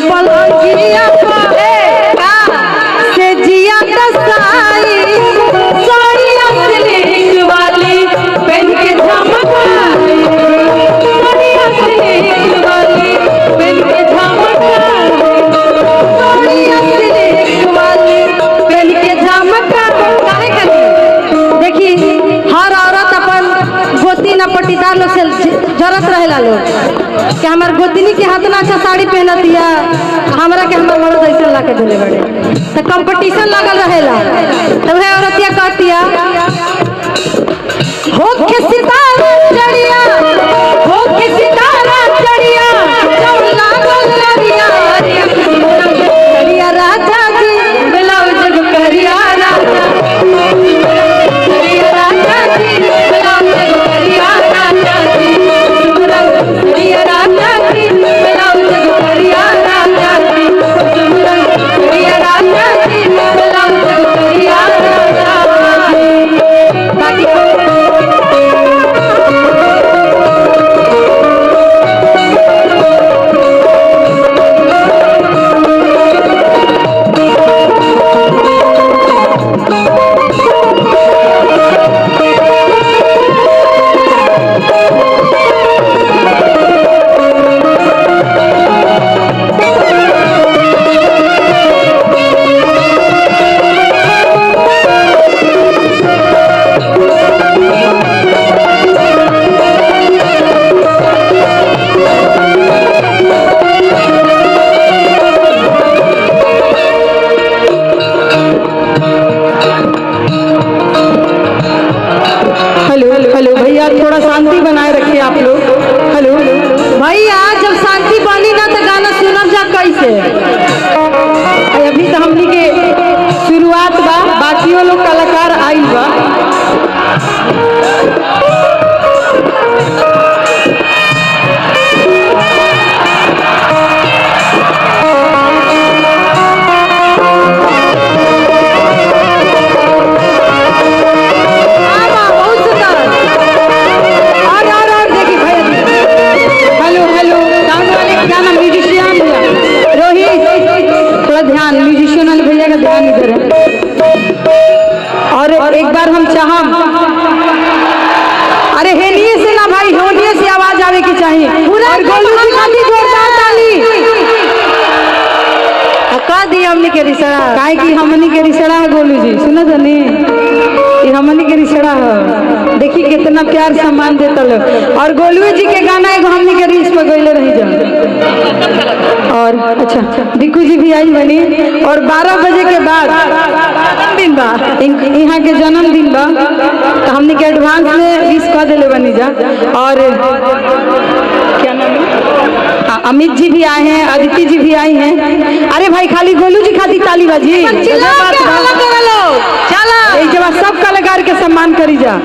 पलंगिया से जिया दसाई सोनिया सिल्क वाली पेन के झमकाई सोनिया सिल्क वाली पेन के झमकाई सोनिया सिल्क वाली पेन के झमकाई। काहे खातिर देखी हर औरत अपन गोती न पटीदार लोग से जरत रहेला लोग कि हमार गोतनी के हाथ ना अच्छा साड़ी पहनतिया हमरा के हमर मर्द ऐसे ला के देले बड़े तो कंपटीशन लगल रहेला। तब है औरतिया कहतिया हो के सितारा चढ़िया हो के सितारा चढ़िया जब लागल लरिया करिया राजा जी ब्लाउज करिया राजा करिया राजा जी ब्लाउज करिया राजा जी करिया राजा जी ब्लाउज करिया राजा जी करिया राजा जी ब्लाउज करिया राजा जी। हेलो भैया थोड़ा शांति बनाए रखिए आप लोग। हेलो भैया जब शांति बनी ना तो गाना सुनब जा कैसे। अभी तो हमनी के शुरुआत बा बाकियों लोग कलाकार आइल बा। म्यूजिशियन भैया का ध्यान इधर है। और एक बार हम चाहम अरे हेलिए से ना भाई होलिए से आवाज आवे की चाहिए। और गोलू जी खाती जोरदार ताली का दी हमनी के रिसड़ा काहे कि हमनी के रिसड़ा है। गोलू जी सुना जानी ये हमनी के रिसड़ा है। देखी कितना प्यार सम्मान देता लोग। और गोलू जी के गाना एगो हमनी के रील्स पर गइले रही जा। और अच्छा बिक्कू जी भी आई बनी। और 12 बजे के बाद जन्मदिन बा यहाँ के जन्मदिन बा तो हमने के एडवांस में विश कर दिले बनी जा। और क्या नाम है अमित जी भी आए हैं अदिति जी भी आई हैं। अरे भाई खाली गोलू जी खाती ताली बाजी चला सब कलाकार के सम्मान करी जा।